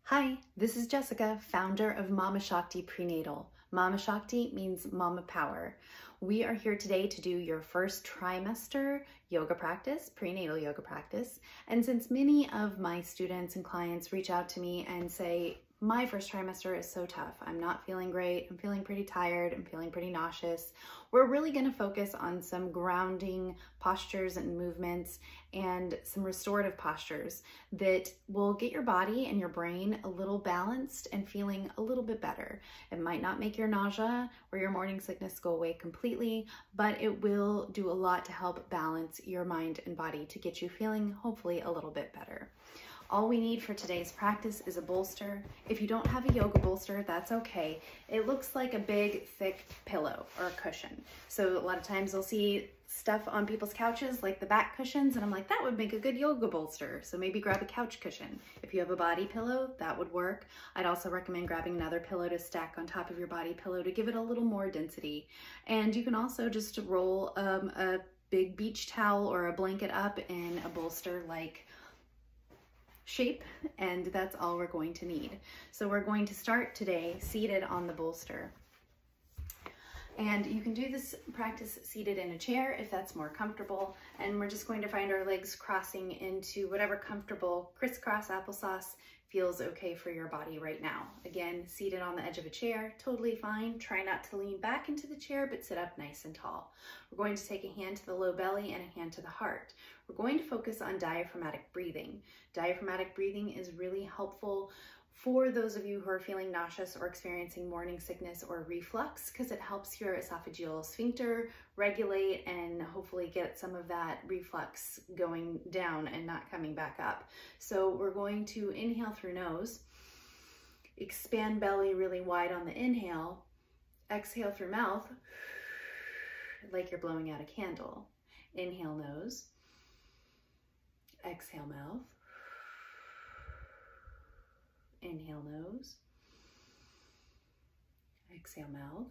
Hi, this is Jessica, founder of Mama Shakti Prenatal. Mama Shakti means Mama Power. We are here today to do your first trimester yoga practice, prenatal yoga practice. And since many of my students and clients reach out to me and say, my first trimester is so tough. I'm not feeling great. I'm feeling pretty tired. I'm feeling pretty nauseous. We're really going to focus on some grounding postures and movements and some restorative postures that will get your body and your brain a little balanced and feeling a little bit better. It might not make your nausea or your morning sickness go away completely, but it will do a lot to help balance your mind and body to get you feeling hopefully a little bit better. All we need for today's practice is a bolster. If you don't have a yoga bolster, that's okay. It looks like a big, thick pillow or a cushion. So a lot of times you'll see stuff on people's couches, like the back cushions, and I'm like, that would make a good yoga bolster. So maybe grab a couch cushion. If you have a body pillow, that would work. I'd also recommend grabbing another pillow to stack on top of your body pillow to give it a little more density. And you can also just roll a big beach towel or a blanket up in a bolster-like shape, and that's all we're going to need. So we're going to start today seated on the bolster. And you can do this practice seated in a chair if that's more comfortable. And we're just going to find our legs crossing into whatever comfortable crisscross applesauce feels okay for your body right now. Again, seated on the edge of a chair, totally fine. Try not to lean back into the chair, but sit up nice and tall. We're going to take a hand to the low belly and a hand to the heart. We're going to focus on diaphragmatic breathing. Diaphragmatic breathing is really helpful for those of you who are feeling nauseous or experiencing morning sickness or reflux, because it helps your esophageal sphincter regulate and hopefully get some of that reflux going down and not coming back up. So we're going to inhale through nose, expand belly really wide on the inhale, exhale through mouth, like you're blowing out a candle. Inhale nose, exhale mouth. Inhale nose, exhale mouth.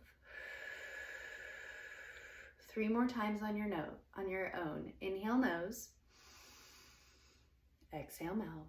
3 more times on your own. Inhale nose, exhale mouth.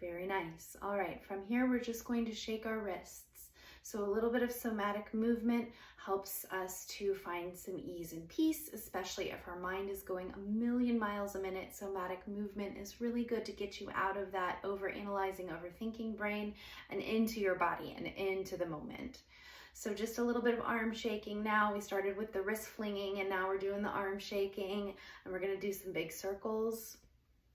Very nice. All right, from here we're just going to shake our wrists. So a little bit of somatic movement helps us to find some ease and peace, especially if our mind is going a million miles a minute. Somatic movement is really good to get you out of that overanalyzing, overthinking brain and into your body and into the moment. So just a little bit of arm shaking now. We started with the wrist flinging and now we're doing the arm shaking, and we're gonna do some big circles.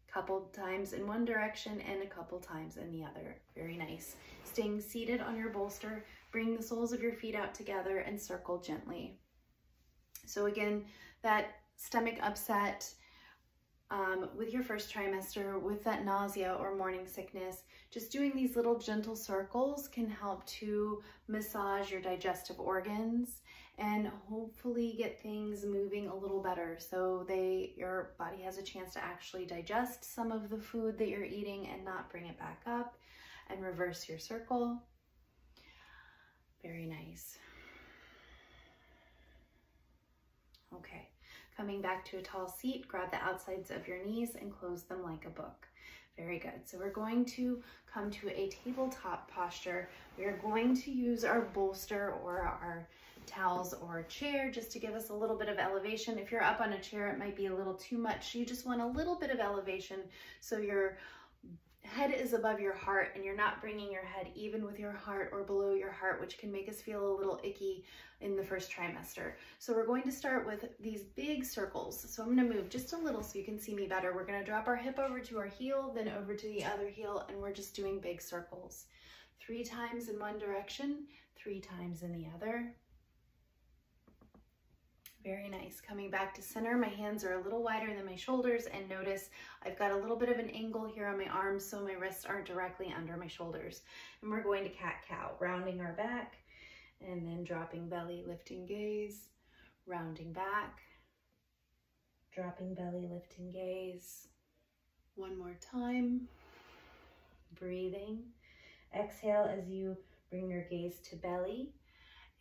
Couple times in one direction and a couple times in the other. Very nice. Staying seated on your bolster, bring the soles of your feet out together and circle gently. So again, that stomach upset with your first trimester, with that nausea or morning sickness, just doing these little gentle circles can help to massage your digestive organs and hopefully get things moving a little better so your body has a chance to actually digest some of the food that you're eating and not bring it back up, and reverse your circle. Very nice. Okay, coming back to a tall seat, grab the outsides of your knees and close them like a book. Very good. So we're going to come to a tabletop posture. We are going to use our bolster or our towels or a chair just to give us a little bit of elevation. If you're up on a chair, it might be a little too much. You just want a little bit of elevation so your head is above your heart and you're not bringing your head even with your heart or below your heart, which can make us feel a little icky in the first trimester. So we're going to start with these big circles. So I'm going to move just a little so you can see me better. We're going to drop our hip over to our heel, then over to the other heel, and we're just doing big circles. 3 times in one direction, 3 times in the other. Very nice. Coming back to center, my hands are a little wider than my shoulders, and notice I've got a little bit of an angle here on my arms so my wrists aren't directly under my shoulders. And we're going to cat-cow, rounding our back and then dropping belly, lifting gaze, rounding back, dropping belly, lifting gaze. One more time, breathing, Exhale as you bring your gaze to belly.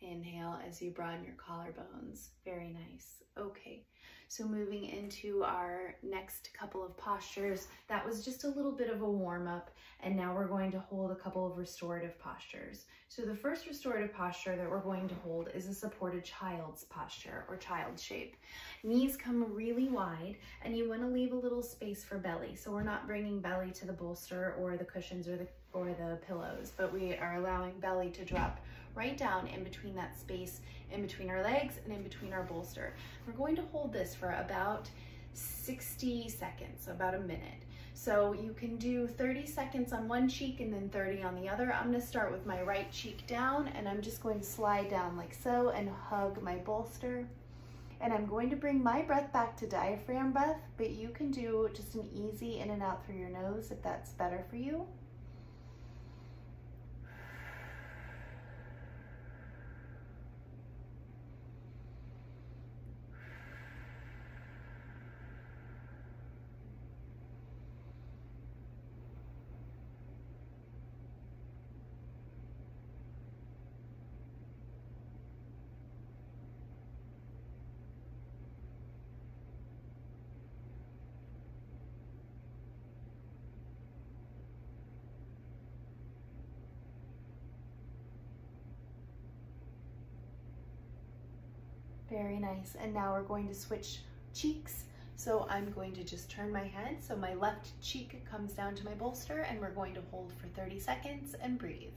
Inhale as you broaden your collarbones. Very nice. Okay, so moving into our next couple of postures. That was just a little bit of a warm-up, and now we're going to hold a couple of restorative postures. So the first restorative posture that we're going to hold is a supported child's posture or child shape. Knees come really wide, and you want to leave a little space for belly. So we're not bringing belly to the bolster or the cushions or the pillows, but we are allowing belly to drop right down in between that space, in between our legs and in between our bolster. We're going to hold this for about 60 seconds, so about a minute. So you can do 30 seconds on one cheek and then 30 on the other. I'm gonna start with my right cheek down, and I'm just going to slide down like so and hug my bolster. And I'm going to bring my breath back to diaphragm breath, but you can do just an easy in and out through your nose if that's better for you. Very nice. And now we're going to switch cheeks. So I'm going to just turn my head. So my left cheek comes down to my bolster, and we're going to hold for 30 seconds and breathe.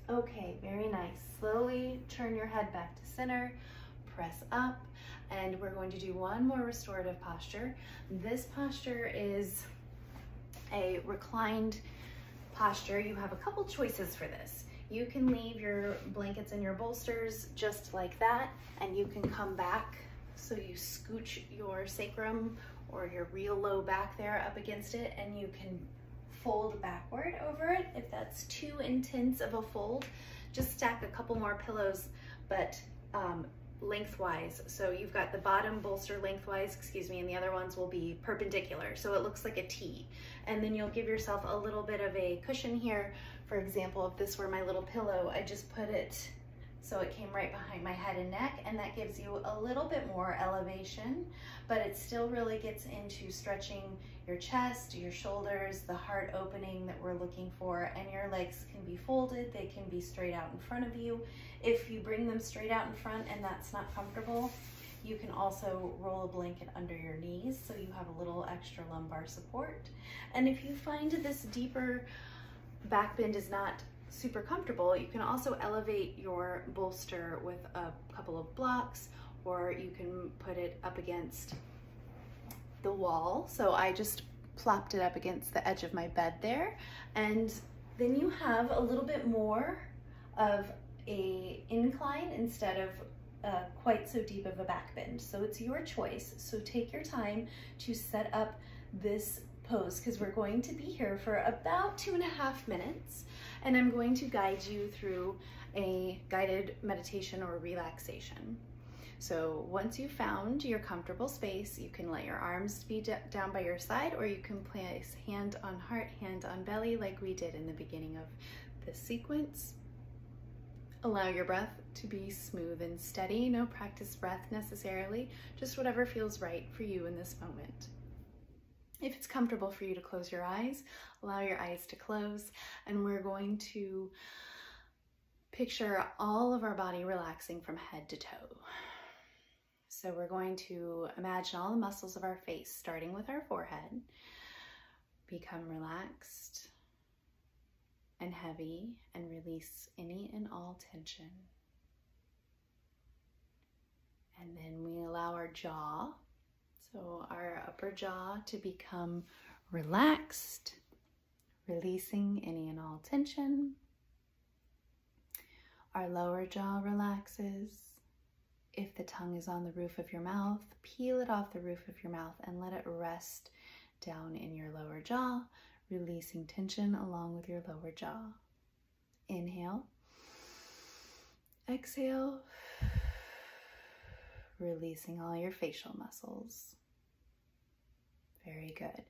Okay, very nice. Slowly turn your head back to center, press up, and we're going to do one more restorative posture. This posture is a reclined posture. You have a couple choices for this. You can leave your blankets and your bolsters just like that, and you can come back. So you scooch your sacrum or your real low back there up against it, and you can fold backward over it. If that's too intense of a fold, just stack a couple more pillows, but lengthwise. So you've got the bottom bolster lengthwise, and the other ones will be perpendicular. So it looks like a T. And then you'll give yourself a little bit of a cushion here. For example, if this were my little pillow, I just put it so it came right behind my head and neck, and that gives you a little bit more elevation, but it still really gets into stretching your chest, your shoulders, the heart opening that we're looking for, and your legs can be folded, they can be straight out in front of you. If you bring them straight out in front and that's not comfortable, you can also roll a blanket under your knees so you have a little extra lumbar support. And if you find this deeper back bend is not super comfortable, you can also elevate your bolster with a couple of blocks, or you can put it up against the wall. So I just plopped it up against the edge of my bed there, and then you have a little bit more of a incline instead of quite so deep of a back bend. So it's your choice. So take your time to set up this pose, because we're going to be here for about 2.5 minutes, and I'm going to guide you through a guided meditation or relaxation. So once you've found your comfortable space, you can let your arms be down by your side, or you can place hand on heart, hand on belly, like we did in the beginning of this sequence. Allow your breath to be smooth and steady. No practice breath necessarily, just whatever feels right for you in this moment. If it's comfortable for you to close your eyes, allow your eyes to close, and we're going to picture all of our body relaxing from head to toe. So we're going to imagine all the muscles of our face, starting with our forehead, become relaxed and heavy, and release any and all tension. And then we allow our jaw, so So our upper jaw to become relaxed, releasing any and all tension. Our lower jaw relaxes. If the tongue is on the roof of your mouth, peel it off the roof of your mouth and let it rest down in your lower jaw, releasing tension along with your lower jaw. Inhale. Exhale. Releasing all your facial muscles. Very good.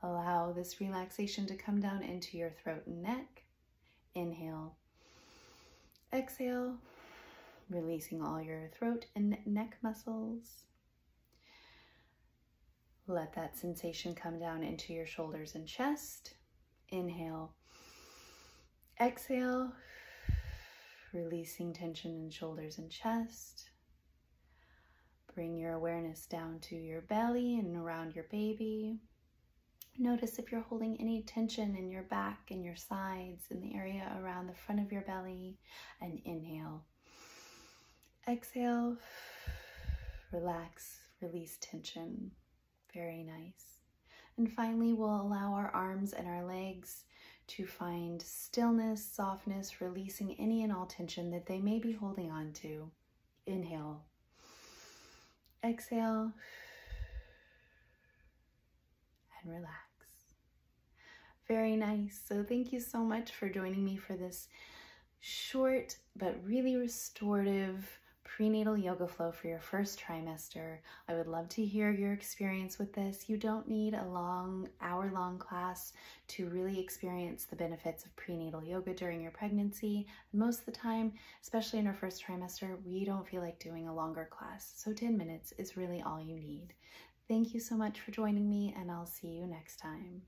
Allow this relaxation to come down into your throat and neck. Inhale. Exhale. Releasing all your throat and neck muscles. Let that sensation come down into your shoulders and chest. Inhale. Exhale. Releasing tension in shoulders and chest. Bring your awareness down to your belly and around your baby. Notice if you're holding any tension in your back and your sides, in the area around the front of your belly. And inhale. Exhale. Relax, release tension. Very nice. And finally, we'll allow our arms and our legs to find stillness, softness, releasing any and all tension that they may be holding on to. Inhale. Exhale. And relax. Very nice. So thank you so much for joining me for this short but really restorative prenatal yoga flow for your first trimester. I would love to hear your experience with this. You don't need a long, hour-long class to really experience the benefits of prenatal yoga during your pregnancy. Most of the time, especially in our first trimester, we don't feel like doing a longer class. So 10 minutes is really all you need. Thank you so much for joining me, and I'll see you next time.